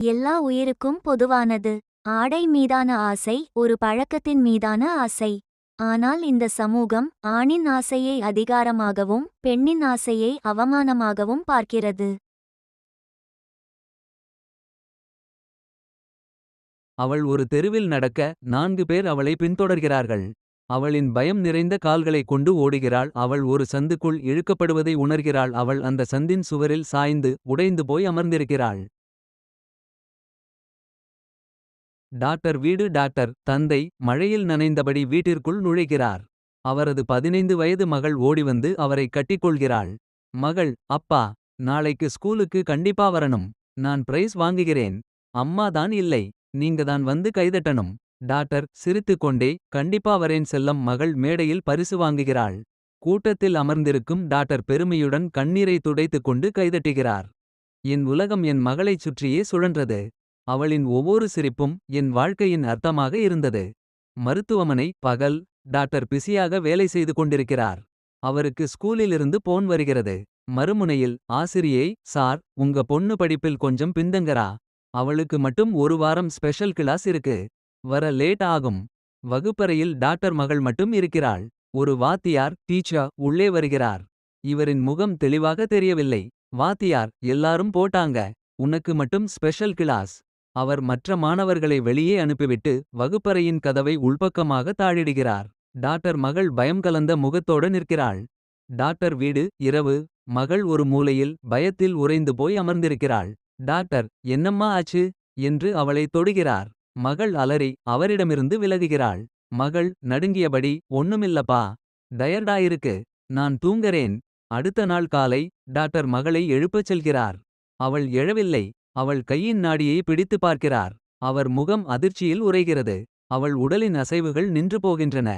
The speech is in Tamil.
எல்லா உயிருக்கும் பொதுவானது. ஆடை மீதான ஆசை ஒரு பழக்கத்தின் மீதான ஆசை. ஆனால் இந்த சமூகம் ஆணின் ஆசையை அதிகாரமாகவும் பெண்ணின் ஆசையை அவமானமாகவும் பார்க்கிறது. அவள் ஒரு தெருவில் நடக்க 4 பேர் அவளை பின்தொடர்கிறார்கள். அவளின் பயம் நிறைந்த கால்களை கொண்டு ஓடுகிறாள். அவள் ஒரு சந்துக்குள் இழுக்கப்படுவதை உணர்கிறாள். அவள் அந்த சந்தின் சுவரில் சாய்ந்து உடைந்து போய் அமர்ந்திருக்கிறாள். டாக்டர் வீடு. டாக்டர் தந்தை மழையில் நனைந்தபடி வீட்டிற்குள் நுழைகிறார். அவரது 15 வயது மகள் ஓடிவந்து அவரை கட்டிக்கொள்கிறாள். மகள், அப்பா, நாளைக்கு ஸ்கூலுக்கு கண்டிப்பா வரணும். நான் பிரைஸ் வாங்குகிறேன். அம்மா தான் இல்லை. நீங்க தான் வந்து கைதட்டணும். டாக்டர் சிரித்துக்கொண்டே, கண்டிப்பா வரேன் செல்லம். மகள் மேடையில் பரிசு வாங்குகிறாள். கூட்டத்தில் அமர்ந்திருக்கும் டாக்டர் பெருமையுடன் கண்ணீரை துடைத்துக் கொண்டு கைதட்டுகிறார். என் உலகம் என் மகளைச் சுற்றியே சுழன்றது. அவளின் ஒவ்வொரு சிரிப்பும் என் வாழ்க்கையின் அர்த்தமாக இருந்தது. மருத்துவமனை பகல். டாக்டர் பிஸியாக வேலை செய்து கொண்டிருக்கிறார். அவருக்கு ஸ்கூலிலிருந்து போன் வருகிறது. மறுமுனையில் ஆசிரியை, சார், உங்க பொண்ணு படிப்பில் கொஞ்சம் பிந்தங்கரா. அவளுக்கு மட்டும் ஒரு வாரம் ஸ்பெஷல் கிளாஸ் இருக்கு. வர லேட் ஆகும். வகுப்பறையில் டாக்டர் மகள் மட்டும் இருக்கிறாள். ஒரு வாத்தியார் டீச்சர் உள்ளே வருகிறார். இவரின் முகம் தெளிவாக தெரியவில்லை. வாத்தியார், எல்லாரும் போட்டாங்க. உனக்கு மட்டும் ஸ்பெஷல் கிளாஸ். அவர் மற்ற மாணவர்களை வெளியே அனுப்பிவிட்டு வகுப்பறையின் கதவை உள்பக்கமாக தாழிடுகிறார். டாக்டர் மகள் பயம் கலந்த முகத்தோடு நிற்கிறாள். டாக்டர் வீடு இரவு. மகள் ஒரு மூலையில் பயத்தில் உறைந்து போய் அமர்ந்திருக்கிறாள். டாக்டர், என்னம்மா ஆச்சு என்று அவளை தொடுகிறார். மகள் அலறி அவரிடமிருந்து விலகுகிறாள். மகள் நடுங்கியபடி, ஒண்ணுமில்லப்பா. டயர்டாயிருக்கு. நான் தூங்கறேன். அடுத்த நாள் காலை டாக்டர் மகளை எழுப்பச் செல்கிறார். அவள் எழவில்லை. அவள் கையின் நாடியை பிடித்து பார்க்கிறார். அவர் முகம் அதிர்ச்சியில் உறைகிறது. அவள் உடலின் அசைவுகள் நின்று போகின்றன.